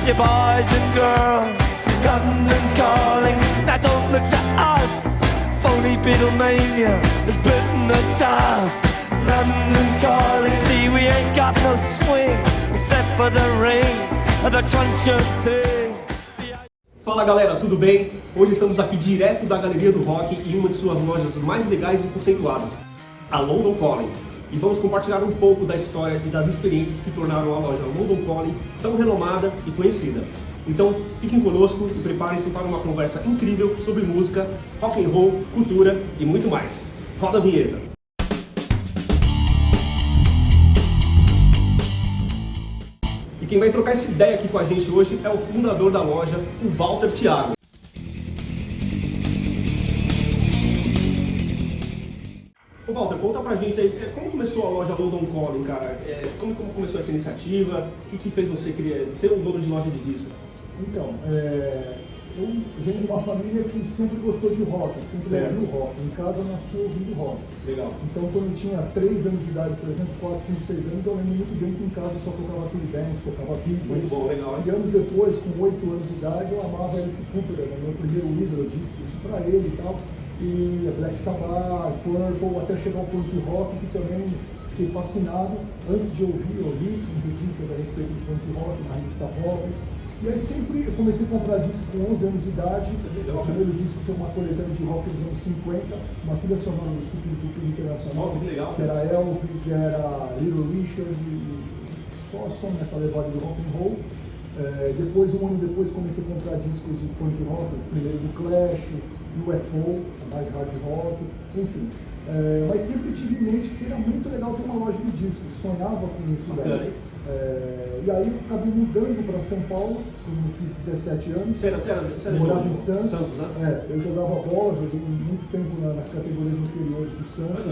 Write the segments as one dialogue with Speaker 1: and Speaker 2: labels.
Speaker 1: you boys and girls. London calling, now don't look to us. Phony Beatlemania has bitten the dust. London calling, see we ain't got no swing except for the ring of the truncheon thing.
Speaker 2: Fala galera, tudo bem? Hoje estamos aqui direto da Galeria do Rock em uma de suas lojas mais legais e conceituadas, a London Calling. E vamos compartilhar um pouco da história e das experiências que tornaram a loja London Calling tão renomada e conhecida. Então fiquem conosco e preparem-se para uma conversa incrível sobre música, rock and roll, cultura e muito mais. Roda a vinheta! E quem vai trocar essa ideia aqui com a gente hoje é o fundador da loja, o Walter Thiago. Ô Walter, conta pra gente aí, como começou a loja London Calling, cara? Como começou essa iniciativa? O que fez você ser um dono de loja de disco?
Speaker 3: Então, eu venho de uma família que sempre gostou de rock, sempre ouviu rock. Em casa eu nasci ouvindo rock.
Speaker 2: Legal.
Speaker 3: Então quando eu tinha 3 anos de idade, por exemplo, 4, 5, 6 anos, eu lembro muito bem que em casa eu só tocava Phil Dance, tocava Beatles.
Speaker 2: Muito bom, legal.
Speaker 3: E anos depois, com 8 anos de idade, eu amava Alice Cooper, né? Meu primeiro ídolo, eu disse isso pra ele e tal. E Black Sabbath, Purple, até chegar ao punk rock, que também fiquei fascinado. Antes de ouvir, eu li entrevistas a respeito do punk rock na revista Rock. E aí sempre eu comecei a comprar disco com 11 anos de idade. O primeiro disco foi uma coletânea de rock dos anos 50, uma trilha sonora do Estúdio Cultura Internacional.
Speaker 2: Nossa, que legal.
Speaker 3: Que era Elvis, era Little Richard, só nessa levada de rock and roll. Depois, um ano depois, comecei a comprar discos de punk rock, primeiro do Clash, UFO, mais hard rock, enfim. Mas sempre tive em mente que seria muito legal ter uma loja de discos, sonhava com isso daí. E aí eu acabei mudando para São Paulo, quando eu fiz 17 anos.
Speaker 2: Você
Speaker 3: morava em Santos.
Speaker 2: Né?
Speaker 3: Eu jogava bola, joguei muito tempo nas categorias inferiores do Santos,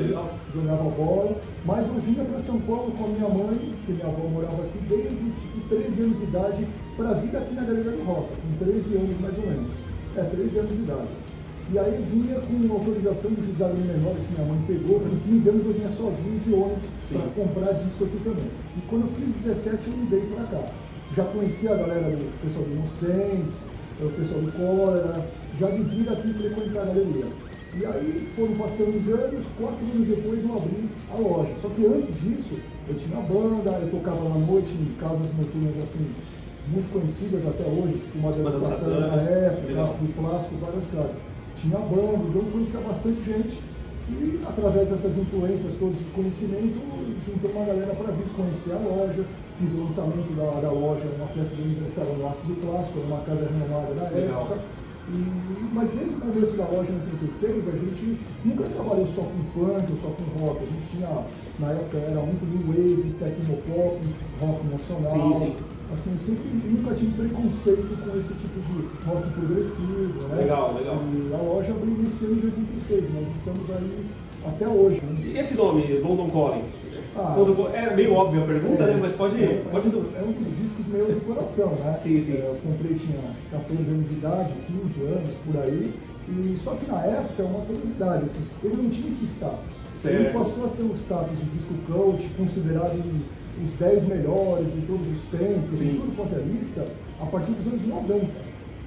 Speaker 3: jogava bola, mas eu vinha para São Paulo com a minha mãe, porque minha avó morava aqui desde 13 anos de idade, para vir aqui na Galeria do Rock, com 13 anos mais ou menos. 13 anos de idade. E aí vinha com autorização dos juizados menores que minha mãe pegou, com 15 anos eu vinha sozinho de ônibus para comprar disco aqui também. E quando eu fiz 17 eu mudei para cá. Já conhecia a galera do pessoal do Inocentes, o pessoal do Cólera, já de vir aqui frequentar a galeria. E aí foram passando os anos, 4 anos depois eu abri a loja. Só que antes disso eu tinha banda, eu tocava na noite em casas noturnas assim, muito conhecidas até hoje, tipo Madame Satana na época, Casa do Plástico, várias casas. Tinha banda, então eu conhecia bastante gente e através dessas influências todas de conhecimento, juntou uma galera para vir conhecer a loja, fiz o lançamento da loja, uma festa de aniversário no Ácido Clássico, uma casa renomada na época. Mas desde o começo da loja em 86, a gente nunca trabalhou só com punk ou só com rock, a gente tinha, na época era muito new wave, tecnopop, rock nacional.
Speaker 2: Sim.
Speaker 3: Assim, eu sempre nunca tive preconceito com esse tipo de rock progressivo, né?
Speaker 2: Legal.
Speaker 3: E a loja abriu nesse ano de 86, nós estamos aí até hoje. Né?
Speaker 2: E esse nome, London Calling? É meio óbvio a pergunta, né? Mas pode.
Speaker 3: É um dos discos meus do coração, né?
Speaker 2: Sim.
Speaker 3: Eu comprei, tinha 14 anos de idade, 15 anos, por aí. E só que na época, é uma curiosidade, assim, ele não tinha esse status.
Speaker 2: Certo.
Speaker 3: Ele passou a ser um status de disco cult, considerado os 10 melhores de todos os tempos, em tudo quanto é lista, a partir dos anos 90.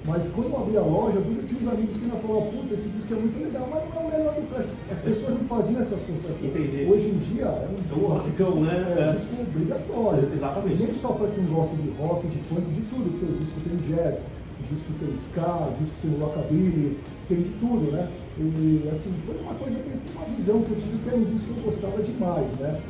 Speaker 3: Mas quando eu abri a loja, eu tinha uns amigos que ainda falavam, puta, esse disco é muito legal, mas não é o melhor do Clash. As pessoas não faziam essa associação.
Speaker 2: Entendi.
Speaker 3: Hoje em dia é um
Speaker 2: classicão, né?
Speaker 3: É um disco obrigatório.
Speaker 2: Exatamente.
Speaker 3: E nem só para quem gosta de rock, de punk, de tudo, porque o disco tem jazz, o disco tem ska, o disco tem rockabilly, tem de tudo, né? E assim, foi uma coisa, uma visão que eu tive que era um disco que eu gostava demais, né?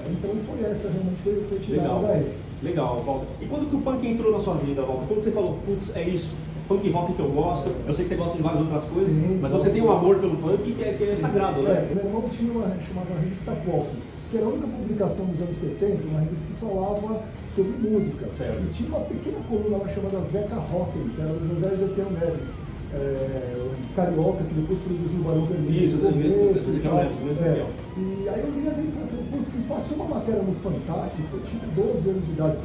Speaker 3: Então foi essa, realmente foi tirada daí.
Speaker 2: Legal, Walter. E quando que o punk entrou na sua vida, Walter? Quando você falou, putz, é isso, punk rock que eu gosto, eu sei que você gosta de várias outras coisas, mas você tem um amor pelo punk que é sagrado, né?
Speaker 3: Meu irmão tinha uma chamada revista Pop, que era a única publicação dos anos 70, uma revista que falava sobre música.
Speaker 2: Certo.
Speaker 3: E tinha uma pequena coluna lá chamada Zeca Rotten, que era do José Ezequiel Neves. Carioca, que depois produziu o Barão Vermelho. E aí eu li ali e falei, putz, passou uma matéria no Fantástico, eu tinha 12 anos de idade,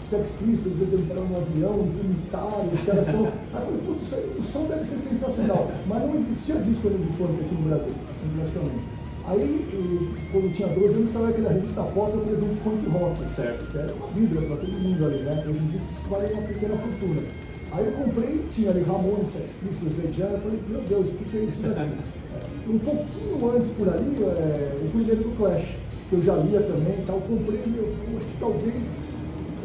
Speaker 3: Sex Pistols, às vezes entraram no avião, vomitaram, os caras estão... Aí eu falei, putz, isso aí, o som deve ser sensacional, mas não existia disco de punk aqui no Brasil, assim, praticamente. Aí, quando eu tinha 12 anos, saiu aquela revista Pop, eu apresento punk rock.
Speaker 2: Certo.
Speaker 3: Que era uma bíblia para todo mundo ali, né? Hoje em dia isso vale uma pequena fortuna. Aí eu comprei, tinha ali Ramones, Sex Pistols, Led Zeppelin, eu falei, meu Deus, o que é isso daqui? Um pouquinho antes por ali, o primeiro do Clash, que eu já lia também e tal, eu comprei, eu acho que talvez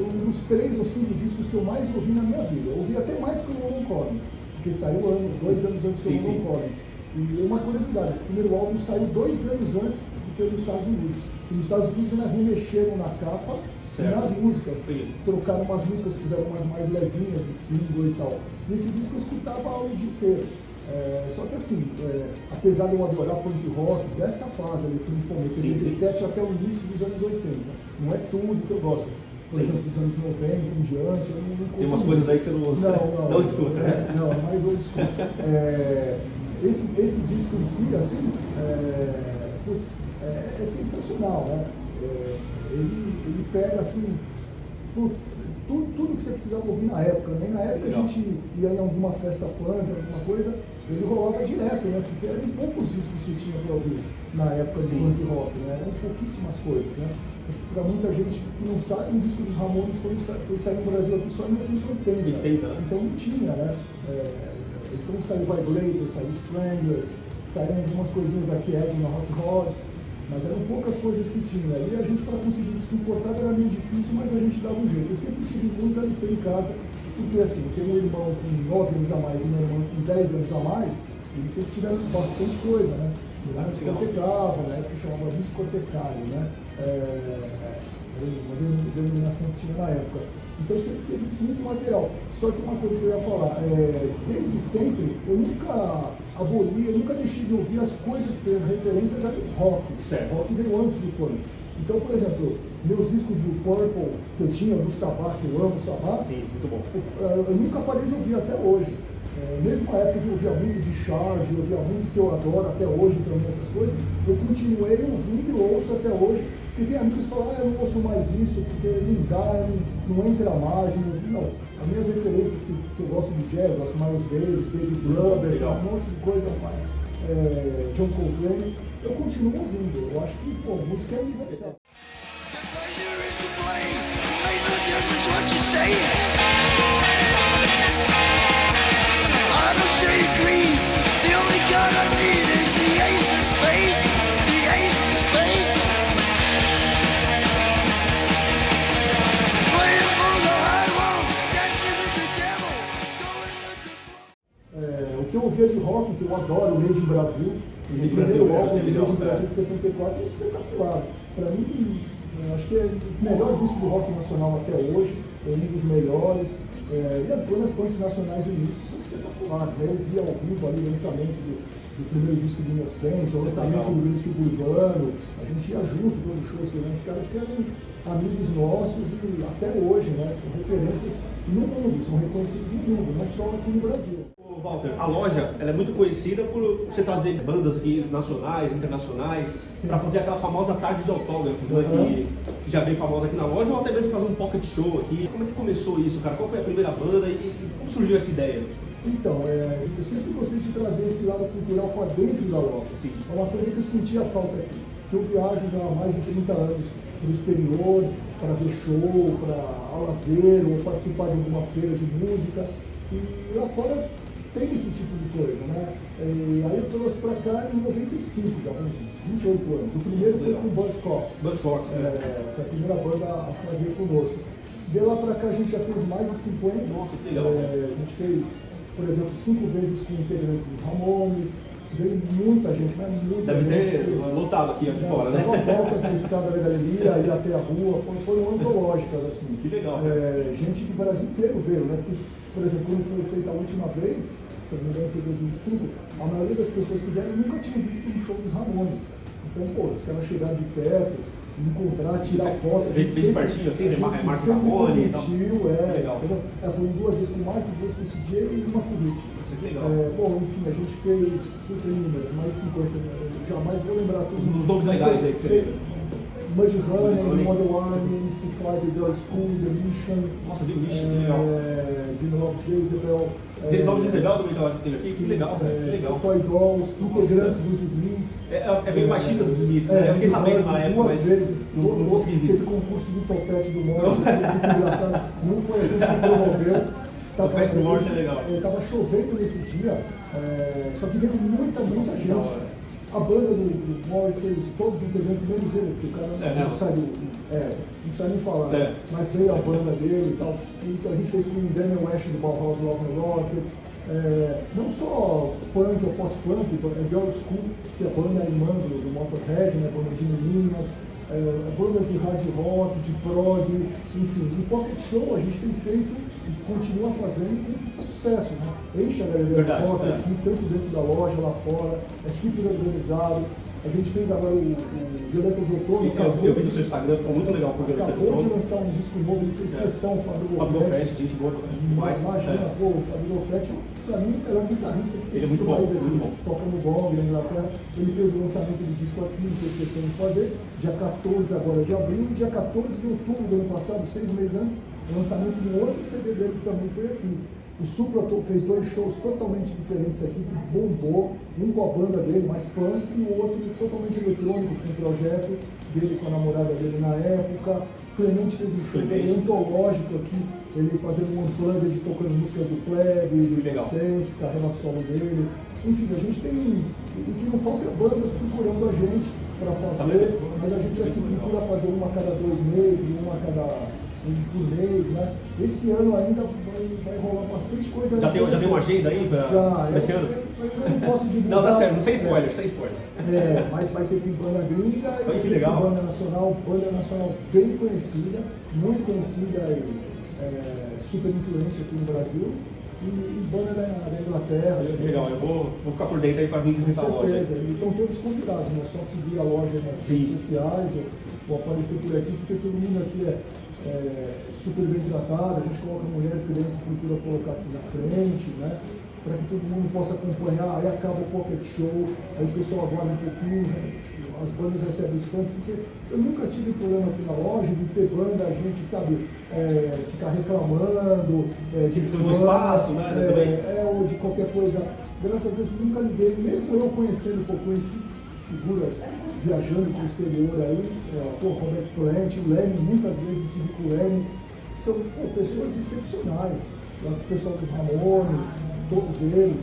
Speaker 3: um dos 3 ou 5 discos que eu mais ouvi na minha vida. Eu ouvi até mais que o London Calling, porque saiu 2 anos antes que o London Calling. E uma curiosidade, esse primeiro álbum saiu 2 anos antes do que nos Estados Unidos. E nos Estados Unidos ainda remexeram na capa e nas músicas.
Speaker 2: Sim.
Speaker 3: Trocaram umas músicas, fizeram umas mais levinhas de single e tal. E esse disco eu escutava o dia inteiro. Só que assim, apesar de eu adorar punk rock, dessa fase ali, principalmente, 77 até o início dos anos 80, não é tudo que eu gosto. Por exemplo, dos anos 90 em diante, eu não
Speaker 2: Tem umas coisas aí que você não escuta, né?
Speaker 3: Não, é mais old school. Esse disco em si, assim, é sensacional, né? Ele pega, assim, tudo que você precisava ouvir na época, né? Na época a gente ia em alguma festa punk, alguma coisa, ele rolava direto, né? Porque eram poucos discos que tinha para ouvir na época de punk rock, né? Eram pouquíssimas coisas, né? Para muita gente que não sabe, um disco dos Ramones foi sair no Brasil aqui só em 1980. Então não tinha, né? Então saiu Vibrators, saiu Stranglers, saíram algumas coisinhas aqui, na Hot Rods, mas eram poucas coisas que tinha. E a gente, para conseguir disco importado, era meio difícil, mas a gente dava um jeito. Eu sempre tive muita LP em casa, porque assim, eu tenho um irmão com 9 anos a mais e meu irmão com 10 anos a mais, eles sempre tiveram bastante coisa, né? Eu discotecava, na época chamava discotecário, né? Uma denominação que tinha na época. Então sempre teve muito material. Só que uma coisa que eu ia falar, desde sempre, eu nunca aboli, eu nunca deixei de ouvir as coisas que as referências eram rock.
Speaker 2: Certo.
Speaker 3: Rock veio antes do punk. Então, por exemplo, meus discos do Purple que eu tinha, do Sabbath, que eu amo o Sabbath,
Speaker 2: Sim, muito bom.
Speaker 3: eu nunca parei de ouvir até hoje. Mesmo na época que eu ouvia muito de Charge, eu ouvia muito que eu adoro até hoje também essas coisas, eu continuei ouvindo e ouço até hoje. E tem amigos que falam, eu não ouço mais isso, porque não dá, não entra mais. Não, as minhas referências que eu gosto de jazz, eu gosto de Miles Davis, David Brubeck, um monte de coisa mais, John Coltrane, eu continuo ouvindo. Eu acho que, música é universal. O que eu ouvia de rock, que eu adoro, o Made in Brasil, o primeiro álbum do Made in Brasil de 74 é espetacular. Para mim, acho que é o melhor disco do rock nacional até hoje, é um dos melhores. E as bandas punks nacionais do início são espetaculares. Eu vi ao vivo ali o lançamento do primeiro disco de Inocente, o lançamento do disco Urbano, a gente ia junto todos os shows que os caras que eram amigos nossos e até hoje, né, são referências no mundo, são reconhecidos no mundo, não só aqui no Brasil.
Speaker 2: Walter, a loja ela é muito conhecida por você trazer bandas aqui nacionais, internacionais, para fazer aquela famosa tarde de autógrafos, né, que já veio famosa aqui na loja, ou até mesmo fazer um pocket show aqui. Como é que começou isso, cara? Qual foi a primeira banda e como surgiu essa ideia?
Speaker 3: Então, eu sempre gostei de trazer esse lado cultural para dentro da loja.
Speaker 2: Sim.
Speaker 3: É uma coisa que eu sentia falta aqui. Eu viajo já há mais de 30 anos para o exterior, para ver show, para lazer, ou participar de alguma feira de música. E lá fora tem esse tipo de coisa, né? E aí eu trouxe para cá em 95, já com 28 anos. O primeiro foi com o Buzzcocks.
Speaker 2: Buzzcocks,
Speaker 3: foi a primeira banda a fazer conosco. De lá para cá a gente já fez mais de 50.
Speaker 2: Nossa, que legal.
Speaker 3: A gente fez, por exemplo, 5 vezes com integrantes dos Ramones. Veio muita gente, mas muita gente.
Speaker 2: Deve ter lotado aqui fora, né?
Speaker 3: Dava voltas na escada da galeria, ia até a rua, foram antológicas, assim.
Speaker 2: Que legal.
Speaker 3: Gente do Brasil inteiro veio, né? Porque, por exemplo, quando foi feita a última vez, se não me engano foi em 2005, a maioria das pessoas que vieram nunca tinham visto um show dos Ramones. Então, os caras chegaram de perto, encontrar, tirar foto.
Speaker 2: A gente fez partinho assim, Marco Ramone e tal.
Speaker 3: Legal. Foram 2 vezes com o Marco, 2 com o CJ e uma com o Rich.
Speaker 2: Que legal.
Speaker 3: Enfim, a gente fez, não tem número, mais 50, jamais vou lembrar todos
Speaker 2: os nomes legais aí que você lembra.
Speaker 3: Mudhoney, Model Army, MC5, Girl School, The Mission.
Speaker 2: Nossa, The Mission, que legal.
Speaker 3: De novo, Jezebel.
Speaker 2: Deles novos Jezebel também tem aqui, que legal, velho, que legal.
Speaker 3: Toy Dolls, integrantes dos Smiths.
Speaker 2: É bem machista dos Smiths, né? Eu fiquei sabendo na época,
Speaker 3: duas
Speaker 2: mas
Speaker 3: vezes,
Speaker 2: não consegui
Speaker 3: teve
Speaker 2: ver.
Speaker 3: concurso do Topete do Norte, muito engraçado. Não foi a gente que promoveu.
Speaker 2: Topete do Norte é legal.
Speaker 3: Tava chovendo nesse dia, só que veio muita gente. A banda do Morrissey, todos os integrantes, menos ele, porque o cara não sai nem falar, mas veio a banda dele e tal. Então a gente fez com o Daniel Ash do Bauhaus Love and Rockets, não só punk ou pós-punk, Girl School, que é a banda irmã do Motorhead, né, banda de meninas, bandas de hard rock, de prog, enfim. E Pocket Show a gente tem feito e continua fazendo com muito sucesso, né? Enche a galeria de rock aqui, tanto dentro da loja, lá fora, é super organizado. A gente fez agora o Violeta de Outono.
Speaker 2: Eu vi no seu Instagram, ficou muito legal com o Violeta de
Speaker 3: Acabou de
Speaker 2: Outono.
Speaker 3: lançar um disco novo, ele fez questão, o Fábio
Speaker 2: Fest, gente boa demais.
Speaker 3: Imagina, pô, o Fábio Fett, pra mim, é um guitarrista que
Speaker 2: ele é muito bom, muito bom.
Speaker 3: Toca no Gong, na Inglaterra. Ele fez o lançamento do disco aqui, ele fez questão de fazer, dia 14 agora de abril, e dia 14 de outubro do ano passado, 6 meses antes, o lançamento de um outro CD deles também foi aqui. O Supla fez 2 shows totalmente diferentes aqui, que bombou, um com a banda dele, mais punk, e o outro totalmente eletrônico, com o projeto dele com a namorada dele na época. Clemente fez um show antológico aqui, ele fazendo um unplugged, tocando músicas do Plebe, do Vicente, carrega solo dele. Enfim, a gente tem, o que não falta é bandas procurando a gente para fazer, mas a gente assim, procura fazer uma a cada 2 meses, uma a cada por mês, né? Esse ano ainda vai rolar bastante coisa.
Speaker 2: Já tem uma agenda aí para esse ano?
Speaker 3: Eu não posso divulgar.
Speaker 2: Não, tá certo, sem spoiler, sem spoiler.
Speaker 3: Mas vai ter banda gringa
Speaker 2: e que legal.
Speaker 3: Banda nacional bem conhecida, muito conhecida e super influente aqui no Brasil. E banda da Inglaterra.
Speaker 2: Legal, eu vou ficar por dentro aí para vir visitar a loja.
Speaker 3: E estão todos convidados, não é só seguir a loja nas redes sociais ou aparecer por aqui, porque todo mundo aqui é super bem tratado, a gente coloca a mulher e criança, procura colocar aqui na frente, né? Para que todo mundo possa acompanhar, aí acaba o Pocket Show, aí o pessoal aguarda um pouquinho, as bandas recebem os fãs, porque eu nunca tive problema aqui na loja de ter banda, a gente, sabe, ficar reclamando, de
Speaker 2: do espaço, né?
Speaker 3: Ou de qualquer coisa. Graças a Deus nunca liguei, mesmo eu conhecendo, conheci figuras viajando para o exterior aí, Robert Plant, o Leme, muitas vezes tive com o Leme, são pessoas excepcionais, o pessoal dos Ramones, todos eles,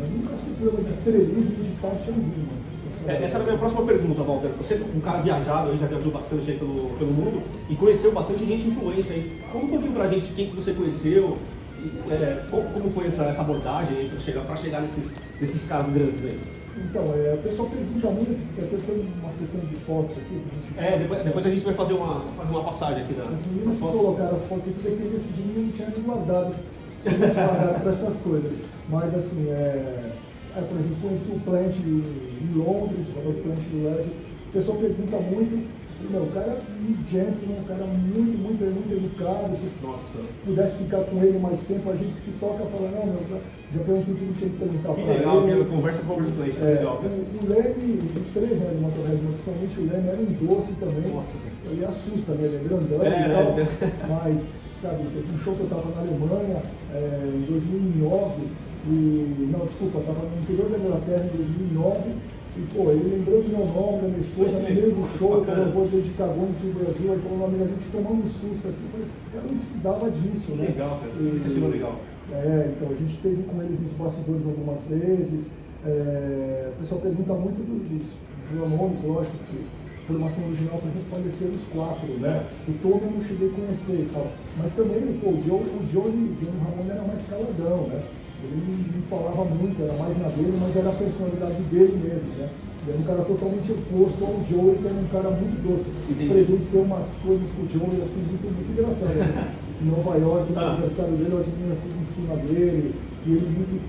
Speaker 3: nunca tive problema de estrelismo de parte alguma.
Speaker 2: Essa era a minha próxima pergunta, Walter. Você é um cara viajado, aí, já viajou bastante aí pelo mundo e conheceu bastante gente influente aí. Conta um pouquinho pra gente quem que você conheceu, como foi essa abordagem aí para chegar nesses caras grandes aí.
Speaker 3: Então, o pessoal pergunta muito, porque até tem uma sessão de fotos aqui.
Speaker 2: Depois a gente vai fazer uma passagem aqui
Speaker 3: As meninas que colocaram as fotos aqui, depende desse dia, não tinha nem guardado, para essas coisas. Mas assim, por exemplo, conheci o Plant em Londres, o Robert Plant do Red. O pessoal pergunta muito. O cara é muito gentleman, um cara muito educado. Se pudesse ficar com ele mais tempo, a gente se toca e fala, já perguntei tudo que tinha que perguntar para ele.
Speaker 2: Que legal, conversa com o Robert Plant, legal.
Speaker 3: O Leme, os 3 anos de Motorhead, principalmente o Leme, era um doce também.
Speaker 2: Nossa.
Speaker 3: Ele assusta, né? Ele é grandão e tal. Mas, sabe, teve um show que eu estava na Alemanha em 2009. Eu estava no interior da Inglaterra em 2009. E, ele lembrou do meu nome, da minha esposa, no meio do show, falou, vou dedicar Going to Brasil, aí falou, a gente tomou um susto, assim, eu não precisava disso, né?
Speaker 2: Legal, cara, isso aqui é legal.
Speaker 3: Então a gente esteve com eles nos bastidores algumas vezes, o pessoal pergunta muito dos nomes, lógico, que a formação original, por exemplo, faleceram os 4, né? O Tom eu não cheguei a conhecer e tal, mas também, o Johnny Ramone era mais caladão, né? Ele não falava muito, era mais na dele, mas era a personalidade dele mesmo, né? Ele era um cara totalmente oposto ao Joey, que era um cara muito doce. Presenciei umas coisas com o Joey, assim, muito engraçadas. Né? Em Nova York, no aniversário dele, as meninas tudo em cima dele, e ele muito,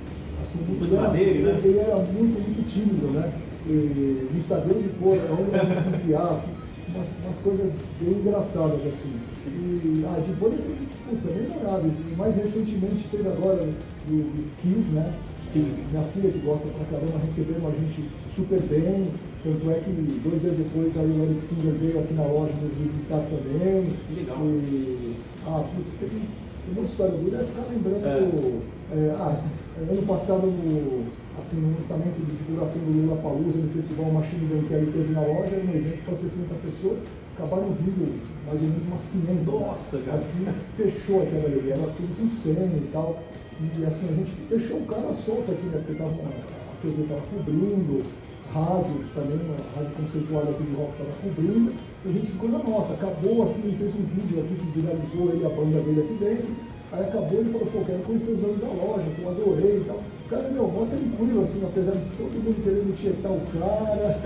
Speaker 3: assim, ele era muito tímido, né? E não sabia onde pôr, onde ele se enfiar, assim, umas coisas bem engraçadas, assim. E de banda é memoráveis. E mais recentemente teve agora do Kiss, né?
Speaker 2: Sim.
Speaker 3: Minha filha, que gosta pra caramba, receberam a gente super bem. Tanto é que 2 dias depois aí o Eric Singer veio aqui na loja nos visitar também.
Speaker 2: Que legal.
Speaker 3: Putz, tem muita história boa. Deve ficar lembrando. Ano passado, no lançamento de divulgação do Lollapalooza, no festival Machine Gun que aí teve na loja, era um evento para 60 pessoas. Acabaram vindo mais ou menos umas 500.
Speaker 2: Nossa, cara.
Speaker 3: Aqui fechou aquela ali, era tudo com cena e tal. E assim, a gente deixou o cara solto aqui, né? Porque a TV estava cobrindo, rádio também, a rádio conceituada aqui de rock estava cobrindo. E a gente ficou na nossa. Acabou assim, fez um vídeo aqui que viralizou ele, a banda dele aqui dentro. Aí acabou ele falou, pô, quero conhecer os donos da loja, que eu adorei e tal. O cara, mó tranquilo, assim, apesar de todo mundo querendo tietar o cara,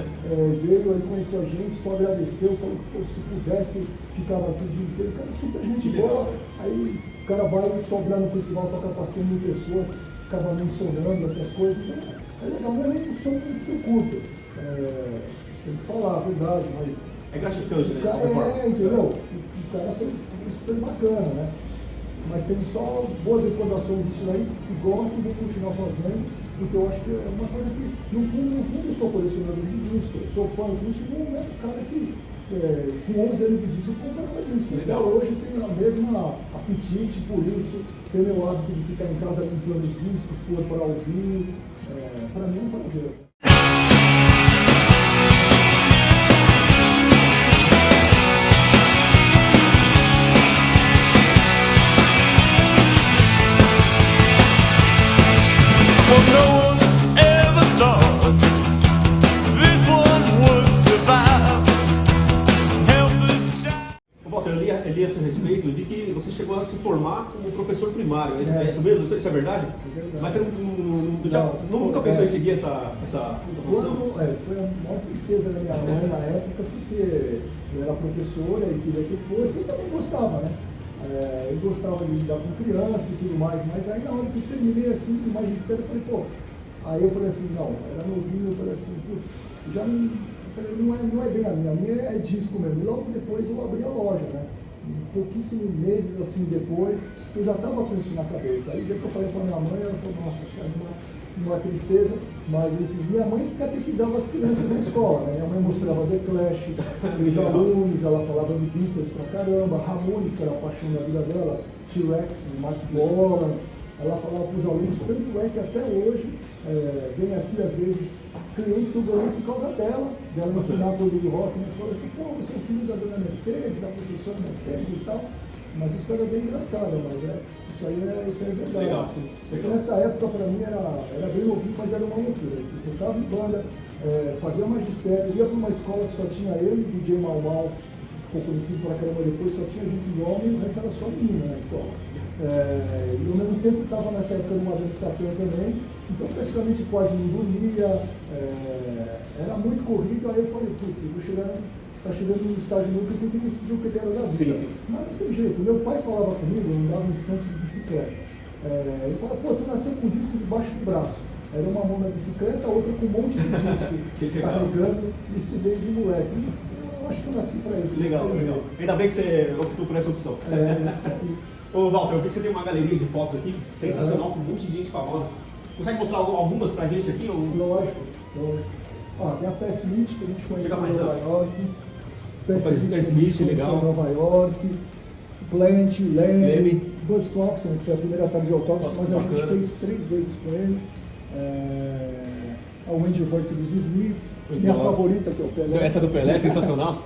Speaker 3: veio aí conhecer a gente, só agradeceu, falou que pô, se pudesse ficava aqui o dia inteiro. O cara super gente boa. Aí o cara vai sobe lá no festival, toca para 100 mil pessoas, acaba mencionando essas coisas. Então, é legal, não é nem o som que eu curto. Tem que falar a verdade, mas.
Speaker 2: É gratificante, né?
Speaker 3: Entendeu? O cara foi super bacana, né? Mas tem só boas recordações disso aí e gosto de continuar fazendo, porque eu acho que é uma coisa que, no fundo eu sou colecionador de disco, eu sou fã do disco, né? Cara que com 11 anos de disco comprava disco. Até hoje tenho a mesma apetite por isso, tenho o hábito de ficar em casa limpando os discos, para ouvir. Para mim é um prazer.
Speaker 1: Well, no one ever thought this one would survive. Helpless child.
Speaker 2: Walter, eu li a seu respeito de que você chegou a se formar como professor primário. É isso mesmo? Isso é verdade?
Speaker 3: É verdade.
Speaker 2: Mas você nunca pensou em seguir essa função?
Speaker 3: Foi a maior tristeza da minha mãe na época, porque eu era professora e queria que fosse, e também gostava, né? Eu gostava de lidar com criança e tudo mais, mas aí na hora que eu terminei assim, o magistério, eu falei, pô, aí eu falei assim, não, era novinho, eu falei assim, putz, já não, falei, não é bem a minha é disco mesmo. E logo depois eu abri a loja, né? Pouquíssimos meses assim depois, eu já estava com isso na cabeça. Aí o dia que eu falei para minha mãe, ela falou, nossa, cara, uma tristeza, mas enfim, minha mãe que catequizava as crianças na escola, né? Minha mãe mostrava The Clash, os alunos, ela falava de Beatles pra caramba, Ramones, que era a paixão da vida dela, T-Rex, Mark Bolan, ela falava para os alunos, tanto é que até hoje vem aqui às vezes clientes que eu ganhei por causa dela ensinar coisa de rock na escola, tipo, pô, você é o filho da dona Mercedes, da professora Mercedes e tal. Mas a história é bem engraçada, mas isso aí é verdade.
Speaker 2: Legal.
Speaker 3: Assim. Porque nessa época, para mim, era bem novinho, mas era uma loucura. Eu tocava em banda, fazia magistério, ia para uma escola que só tinha eu e o DJ Mau Mau, ficou conhecido pra caramba depois, só tinha gente de homem e o resto era só menina na escola. E ao mesmo tempo estava nessa época numa dança de Satã também, então praticamente quase não dormia, era muito corrido, aí eu falei, putz, eu vou chegar. Está chegando num estágio novo que eu tenho que decidir o que eu quero da vida.
Speaker 2: Sim.
Speaker 3: Mas não tem jeito. Meu pai falava comigo, eu andava em Santos de bicicleta. Ele falava, pô, tu nasceu com um disco debaixo do braço. Era uma mão na bicicleta, a outra com um monte de disco carregando, isso desde moleque. Eu acho que eu nasci para isso.
Speaker 2: Legal. Ainda bem que você optou por essa opção. Ô, Walter, eu vi que você tem uma galeria de fotos aqui, sensacional, com um monte de gente famosa. Consegue mostrar algumas pra gente aqui?
Speaker 3: Lógico. Tem a Pat Smith, que a gente conheceu em Nova York.
Speaker 2: Pat Smith, legal.
Speaker 3: Em Nova York. Plant, Lemmy, Buzz Coxon, que foi a primeira tarde de autógrafos, mas a gente fez 3 vezes com eles. A Wendy Hurt dos Smiths, minha favorita, que é o Pelé.
Speaker 2: Essa do Pelé é sensacional.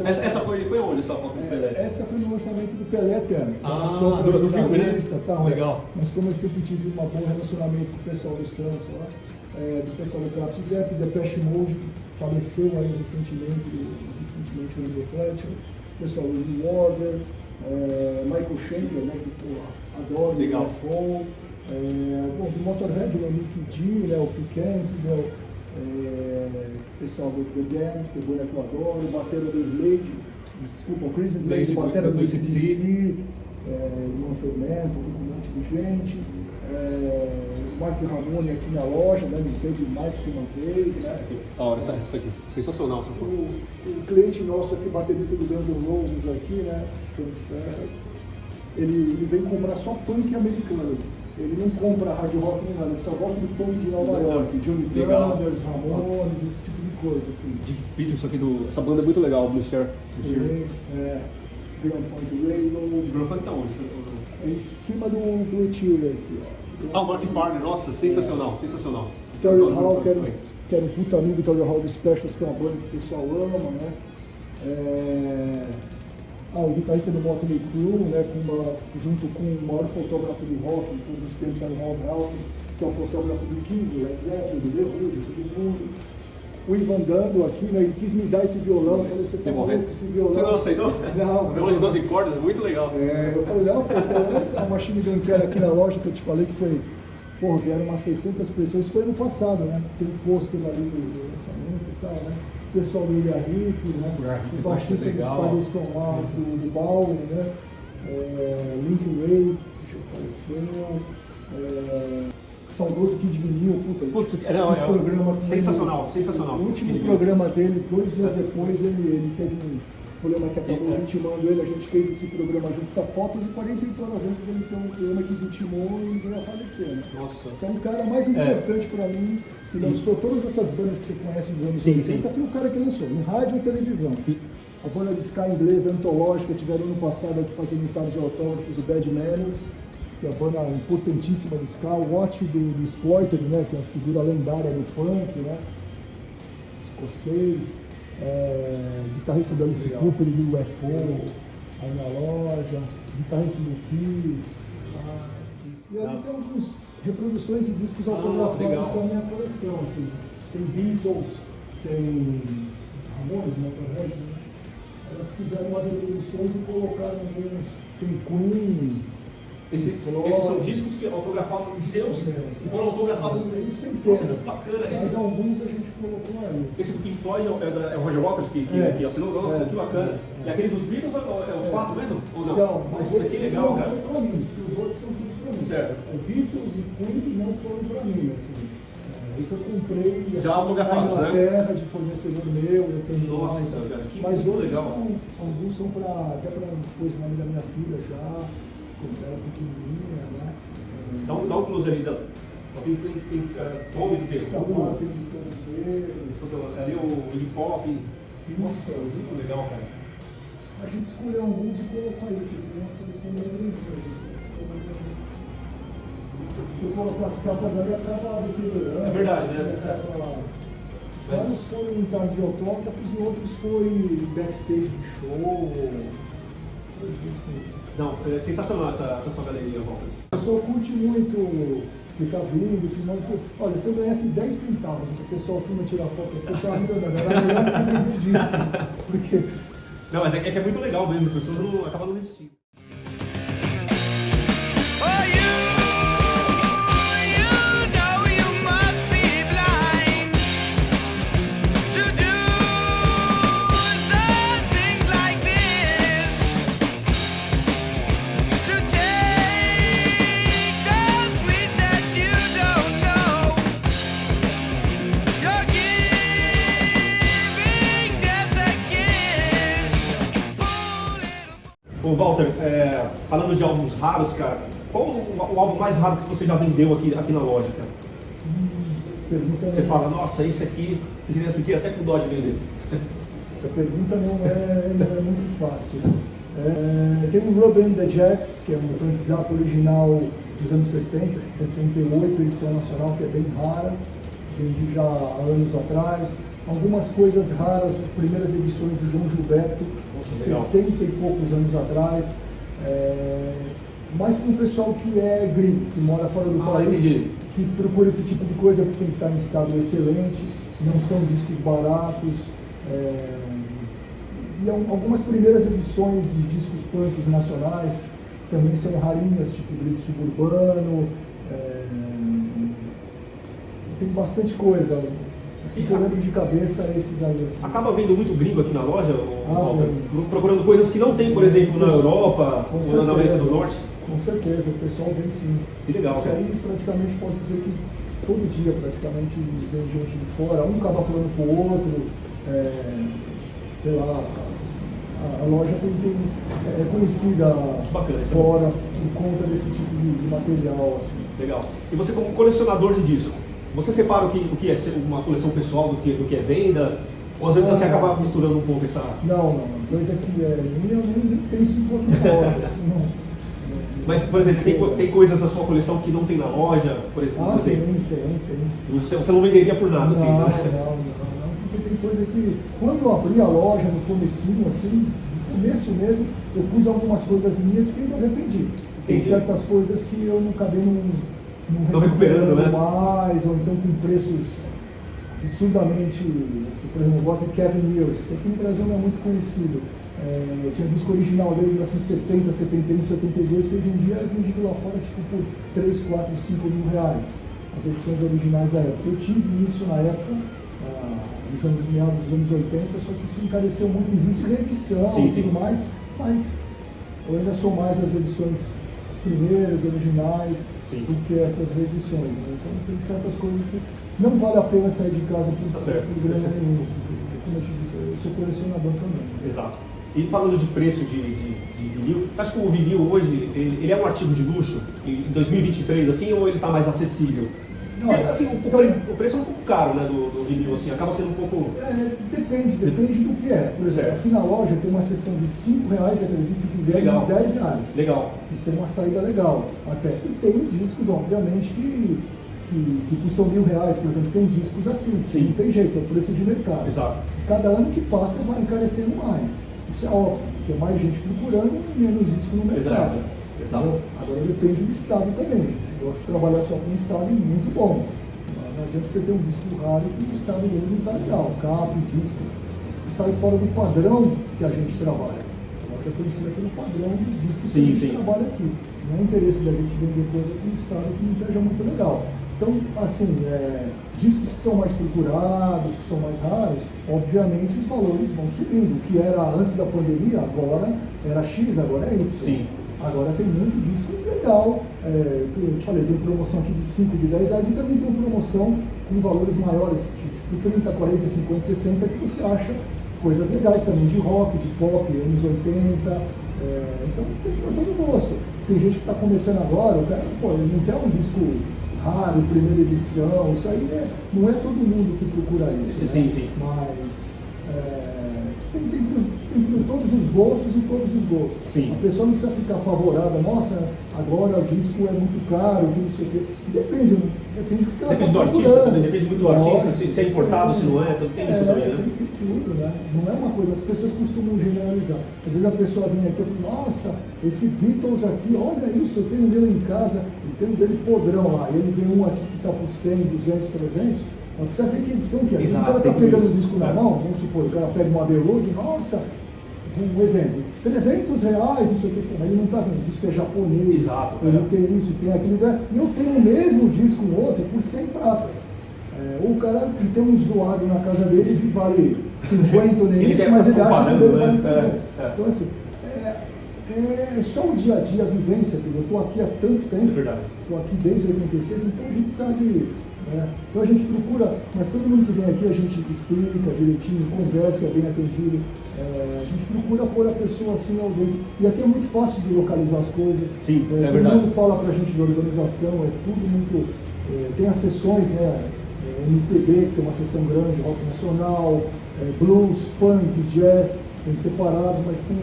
Speaker 2: Essa
Speaker 3: foi
Speaker 2: onde essa foto do Pelé?
Speaker 3: Essa foi no lançamento do Pelé Eterno.
Speaker 2: Do filme, né?
Speaker 3: Tal,
Speaker 2: legal.
Speaker 3: Mas como eu sempre tive um bom relacionamento com o pessoal do Santos lá, do pessoal do Capitão Depp, Depeche Mode, que faleceu aí recentemente o Andrew Fletcher, o pessoal do New Order, Michael Schenker, né, que adoro,
Speaker 2: legal.
Speaker 3: Bom, do Motorhead, o Nick D, né, o Phil Campbell, o pessoal do The Damned, que é o boneco que eu adoro, o batera do Slade, desculpa, o Chris Slade, o batera do AC/DC, Irmão Fermento, um monte de gente. O Mark Ramone aqui na loja, né, me teve mais que uma vez.
Speaker 2: Isso aqui, sensacional essa foto.
Speaker 3: O cliente nosso aqui, baterista do Guns N' Roses aqui, né, ele vem comprar só punk americano. ele não compra hard rock nem nada, ele só gosta do punk de Nova York, Johnny
Speaker 2: Legal.
Speaker 3: Thunders, Ramones, esse tipo de coisa, assim.
Speaker 2: Isso aqui essa banda é muito legal, Blue Share.
Speaker 3: Sim, Grand Funk Railroad.
Speaker 2: O Funk tá onde?
Speaker 3: É em cima do Blue Cheer aqui, ó.
Speaker 2: O Mark Farner, nossa, sensacional, sensacional.
Speaker 3: Terry Hall, que era um puta amigo do Terry Hall do Specials, que é uma banda que o pessoal ama, né? O guitarrista do Motley Crue, né, junto com o maior fotógrafo do rock de todos os tempos, era o Ross Halford, que é o fotógrafo do Kiss, do Led Zeppelin, do The Who, de todo mundo. O Ivan Dando aqui, né, ele quis me dar esse violão, eu falei, você tá maluco com esse violão?
Speaker 2: Você não aceitou?
Speaker 3: Não.
Speaker 2: O violão de 12 cordas, muito legal.
Speaker 3: Eu falei, não, pô, essa machine gun que era aqui na loja que eu te falei que foi, porra, vieram umas 600 pessoas, isso foi ano passado, né? Tem um pôster ali do lançamento e tal, né? O pessoal do Ilha Rick, né? O baixista dos Paris from Mars, do Bowie, né? Link Ray, que faleceu. Saudoso Kid Vinil, puta, programa
Speaker 2: sensacional, sensacional.
Speaker 3: O último programa dele, 2 dias depois, ele teve um problema que acabou vitimando ele, a gente fez esse programa junto, essa foto de 48 horas antes dele ter um problema que vitimou e veio a falecer, né?
Speaker 2: Nossa.
Speaker 3: Esse é um cara mais importante pra mim, que lançou todas essas bandas que você conhece dos anos 80, foi o cara que lançou, em rádio e televisão. A banda de ska inglesa antológica, tiveram ano passado aqui fazendo tarde de autógrafos, o Bad Manners, que é a banda importantíssima do ska, o Watch do Exploited, né, que é a figura lendária do punk, né, escocês, guitarrista da Alice Cooper e do UFO, aí na loja, guitarrista do Kiss, e ali tem algumas reproduções de discos autografados da minha coleção, assim. Tem Beatles, tem Ramones, Motorhead, né? Elas fizeram umas reproduções e colocaram alguns, tem Queen.
Speaker 2: Esses são discos que autografados seus e foram autografados.
Speaker 3: Isso é
Speaker 2: Nossa, que bacana.
Speaker 3: Mas alguns a gente colocou aí.
Speaker 2: Esse Pink Floyd é o Roger Waters que assinou? Nossa, que bacana. E aquele dos Beatles é os 4 mesmo? Ou não?
Speaker 3: São, mas
Speaker 2: isso aqui é legal, cara.
Speaker 3: Não foi pra mim, porque os outros são todos pra mim.
Speaker 2: Certo.
Speaker 3: O Beatles e Queen não foram pra mim, assim. Isso eu comprei
Speaker 2: já autografados,
Speaker 3: na Inglaterra, de fornecedor meu, eu tenho
Speaker 2: nossa,
Speaker 3: mais.
Speaker 2: cara, que
Speaker 3: mas outros
Speaker 2: legal.
Speaker 3: Alguns são até para depois o nome da minha filha já, quando era pequenininha, né?
Speaker 2: Dá um close ali, tem Tommy do Terçul, ali o hip hop. Nossa, muito legal, cara.
Speaker 3: A gente escolheu alguns e colocou aí, porque tem uma coleção bem grande. Eu coloquei as capas ali, acaba deteriorando.
Speaker 2: É verdade, né?
Speaker 3: Vários foram em tarde de autógrafos e outros foi backstage de show. Assim.
Speaker 2: Não, é sensacional essa sua galeria, Walter.
Speaker 3: O pessoal curte muito ficar vindo, filmando. Olha, se eu ganhasse 10 centavos, o pessoal filma tirar foto, eu estava ainda era melhor que vender disso. Porque...
Speaker 2: Não, mas é que é muito legal mesmo, as pessoas acabam não desistindo. Ô Walter, falando de álbuns raros, cara, qual o álbum mais raro que você já vendeu aqui na loja, cara? Você fala, nossa, esse aqui, eu fiquei até com dó de vender.
Speaker 3: Essa pergunta não é muito fácil. Tem o Rubber and the Jets, que é um Frank Zappa original dos anos 60, 68, edição nacional, que é bem rara, vendi já há anos atrás. Algumas coisas raras, primeiras edições do João Gilberto, de 60 e poucos anos atrás, mais para um pessoal que é gringo, que mora fora do país, que procura esse tipo de coisa, porque tem que estar em estado excelente, não são discos baratos, e algumas primeiras edições de discos punks nacionais também são rarinhas, tipo Grito Suburbano, tem bastante coisa. Assim que eu lembro de cabeça, esses aí. Assim.
Speaker 2: Acaba vendo muito gringo aqui na loja, procurando coisas que não tem, por exemplo, na Europa ou na América do Norte?
Speaker 3: Com certeza, o pessoal vem sim.
Speaker 2: Que legal,
Speaker 3: isso
Speaker 2: cara.
Speaker 3: Aí praticamente posso dizer que todo dia praticamente vem gente de fora, um acaba falando pro outro, sei lá, a loja é conhecida
Speaker 2: bacana,
Speaker 3: fora por conta desse tipo de material, assim.
Speaker 2: Legal. E você como colecionador de disco, você separa o que é uma coleção pessoal do que é venda? Ou às vezes você acaba misturando um pouco essa...
Speaker 3: Não, coisa que é minha, eu nem penso em pôr na loja. Assim, não.
Speaker 2: Mas, por exemplo, tem coisas da sua coleção que não tem na loja? Por exemplo,
Speaker 3: Ah, sim, tem.
Speaker 2: Você não venderia por nada, assim,
Speaker 3: Não,
Speaker 2: né?
Speaker 3: não, porque tem coisa que, quando eu abri a loja no comecinho, assim, no começo mesmo, eu pus algumas coisas minhas que eu me arrependi. Tem certas coisas que eu não acabei não
Speaker 2: recuperando, né?
Speaker 3: mais, ou então com preços absurdamente, por exemplo, eu gosto de Kevin Mills, que aqui no Brasil não é muito conhecido. Tinha disco original dele de 1970, 71, 72, que hoje em dia é vendido lá fora tipo, por 3, 4, 5 mil reais. As edições originais da época. Eu tive isso na época, nos meados dos anos 80, só que isso encareceu muito. Existe reedição e tudo mais, mas eu ainda sou mais as edições, as primeiras, originais, do que essas reedições. Né? Então tem certas coisas que não vale a pena sair de casa por grana nenhuma. Como eu te disse, eu sou colecionador também.
Speaker 2: Exato. E falando de preço de vinil, você acha que o vinil hoje, ele é um artigo de luxo em 2023, assim, ou ele está mais acessível?
Speaker 3: Não,
Speaker 2: assim, o preço é um pouco caro, né, do vinil, assim, acaba sendo um pouco...
Speaker 3: Depende do que é. Por exemplo, aqui na loja tem uma seção de R$5, acredito, se quiser, de R$10.
Speaker 2: Legal.
Speaker 3: E tem uma saída legal até. E tem discos, obviamente, que custam R$1.000, por exemplo, tem discos assim,
Speaker 2: Sim.
Speaker 3: não tem jeito, é o preço de mercado.
Speaker 2: Exato.
Speaker 3: Cada ano que passa vai encarecendo mais. Isso é óbvio, tem mais gente procurando e menos disco no mercado.
Speaker 2: Exato.
Speaker 3: Agora depende do estado também. A gente gosta de trabalhar só com um estado muito bom. Não adianta você ter um disco raro e o estado dele não está legal. Cap, disco, que sai fora do padrão que a gente trabalha. A loja é conhecida pelo padrão dos discos que a gente trabalha aqui. Não é interesse da gente vender coisa com um estado que não esteja muito legal. Então, assim, discos que são mais procurados, que são mais raros, obviamente os valores vão subindo. O que era antes da pandemia, agora era X, agora é Y.
Speaker 2: Sim.
Speaker 3: Agora tem muito disco legal. Eu te falei, tem promoção aqui de 5, de 10 reais e também tem promoção com valores maiores, tipo 30, 40, 50, 60, que você acha coisas legais também, de rock, de pop, anos 80. Então tem para todo gosto. Tem gente que está começando agora, o cara, ele não quer um disco raro, primeira edição, isso aí não é todo mundo que procura isso.
Speaker 2: Sim,
Speaker 3: né?
Speaker 2: sim.
Speaker 3: Mas tem todos os gostos e todos os gostos.
Speaker 2: Sim.
Speaker 3: A pessoa não precisa ficar apavorada, nossa, agora o disco é muito caro, que não sei o quê. Depende do que ela
Speaker 2: Depende
Speaker 3: está
Speaker 2: do artista
Speaker 3: procurando.
Speaker 2: também, depende muito do artista, se é importado, se não é, tem isso também, né?
Speaker 3: Tem tudo, né? Não é uma coisa, as pessoas costumam generalizar. Às vezes a pessoa vem aqui e fala, nossa, esse Beatles aqui, olha isso, eu tenho o meu em casa, eu tenho dele podrão lá, e ele vem um aqui que está por 100, 200, 300, mas precisa ver que edição que é. Às vezes o cara está pegando o disco na mão, vamos supor, o cara pega uma Abbey Road, nossa, um exemplo, R$300, isso aqui, mas ele não está vendo, o disco é japonês,
Speaker 2: Exato,
Speaker 3: ele tem isso, tem aquilo, e eu tenho o mesmo disco, um outro, por 100 pratas. Ou o cara que tem um zoado na casa dele que vale 50 nem isso, mas ele acha que dele vale 300. Então assim, é só o dia a dia, a vivência, eu estou aqui há tanto tempo, estou aqui desde 86, então a gente sabe, então a gente procura, mas todo mundo que vem aqui a gente explica direitinho, conversa, é bem atendido, a gente procura pôr a pessoa assim ao dentro, e aqui é muito fácil de localizar as coisas.
Speaker 2: Sim, é
Speaker 3: todo
Speaker 2: verdade.
Speaker 3: mundo fala pra gente de organização, é tudo muito, tem as sessões, né? MPB, que tem uma sessão grande, rock nacional, blues, punk, jazz, tem separado, mas tem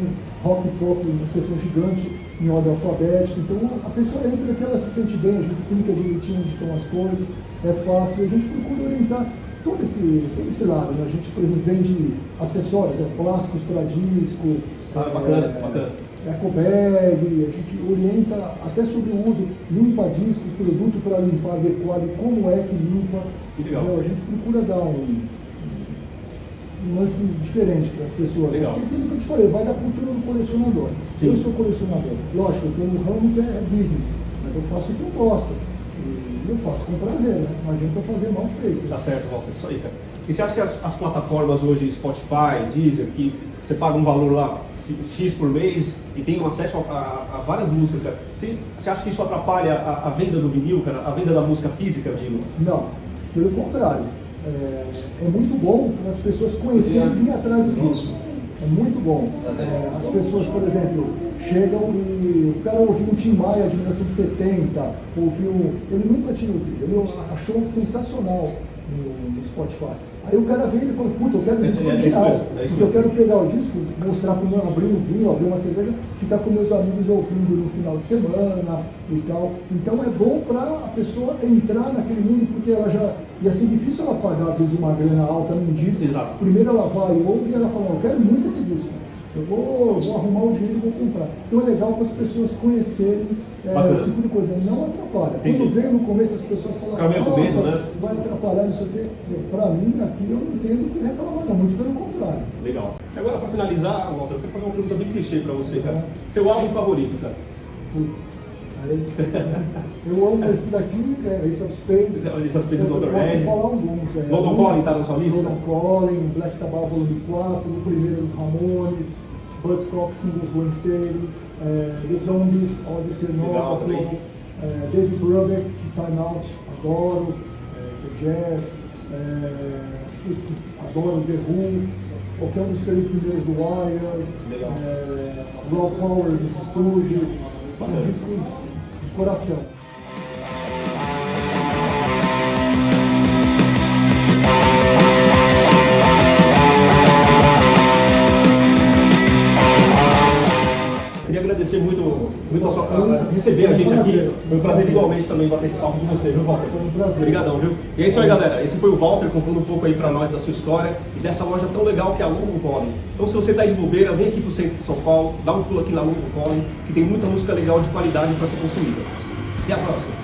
Speaker 3: rock e pop, uma sessão gigante em ordem alfabética. Então a pessoa entra aqui, ela se sente bem, a gente explica direitinho onde estão as coisas, é fácil, e a gente procura orientar todo esse lado. Né? A gente, por exemplo, vende acessórios, plásticos para disco,
Speaker 2: bacana.
Speaker 3: Ecobag, a gente orienta até sobre o uso, limpa discos, produto para limpar adequado, como é que limpa.
Speaker 2: Legal.
Speaker 3: A gente procura dar um lance diferente para as pessoas.
Speaker 2: Legal.
Speaker 3: Porque aquilo que eu te falei, vai da cultura do colecionador.
Speaker 2: Sim.
Speaker 3: Eu sou colecionador. Lógico, eu tenho um ramo que é business, mas eu faço o que eu gosto. E eu faço com prazer, né? Não adianta eu fazer mal feito.
Speaker 2: Tá certo, Walter, isso aí, cara. E você acha que as plataformas hoje, Spotify, Deezer, que você paga um valor lá, X por mês, e tem um acesso a várias músicas, cara, você acha que isso atrapalha a venda do vinil, cara, a venda da música física, eu digo?
Speaker 3: Não, pelo contrário. É muito bom para as pessoas conhecerem e vir atrás do disco. É muito bom. As pessoas, por exemplo, chegam e o cara ouviu um Tim Maia de 1970, ele nunca tinha ouvido, ele achou sensacional no Spotify. Aí o cara veio e falou, puta, eu quero um disco original, porque eu quero pegar o disco, mostrar para o meu, abrir um vinho, abrir uma cerveja, ficar com meus amigos ouvindo no final de semana e tal. Então é bom para a pessoa entrar naquele mundo, porque ela já... Ia ser difícil ela pagar, às vezes, uma grana alta num disco.
Speaker 2: Exato.
Speaker 3: Primeiro ela vai, ouve e ela fala, eu quero muito esse disco. Eu vou arrumar o dinheiro e vou comprar. Então é legal para as pessoas conhecerem esse tipo de coisa. Não atrapalha. Quando veio no começo as pessoas falavam, nossa, né? Vai atrapalhar isso aqui. Para mim, aqui eu não tenho o que reclamar, não. Muito pelo contrário.
Speaker 2: Legal. Agora, para finalizar, Walter, eu quero fazer uma pergunta bem clichê para você, cara. Seu álbum favorito, cara?
Speaker 3: Putz, aí é difícil, né? Eu amo esse daqui, Ace of Spades.
Speaker 2: Ace of Spades,
Speaker 3: eu posso falar alguns.
Speaker 2: London Calling está na sua lista?
Speaker 3: London Calling, Black Sabbath Volume 4, o primeiro dos Ramones, Buzzcock Singles Wednesday, The Zombies, Odyssey Novel, David Brubeck, Time Out, adoro, The Jazz, adoro The Who, qualquer um dos 3 primeiros do Wire, Raw Power dos Stooges, são discos de coração.
Speaker 2: Queria agradecer muito a sua, receber a gente aqui. Foi um prazer igualmente também bater esse papo com você, viu, Walter?
Speaker 3: Foi um prazer.
Speaker 2: Obrigadão, viu? E é isso aí, galera. Esse foi o Walter contando um pouco aí pra nós da sua história e dessa loja tão legal que é a London Calling. Então, se você tá de bobeira, vem aqui pro centro de São Paulo, dá um pulo aqui na London Calling, que tem muita música legal de qualidade para ser consumida. Até a próxima!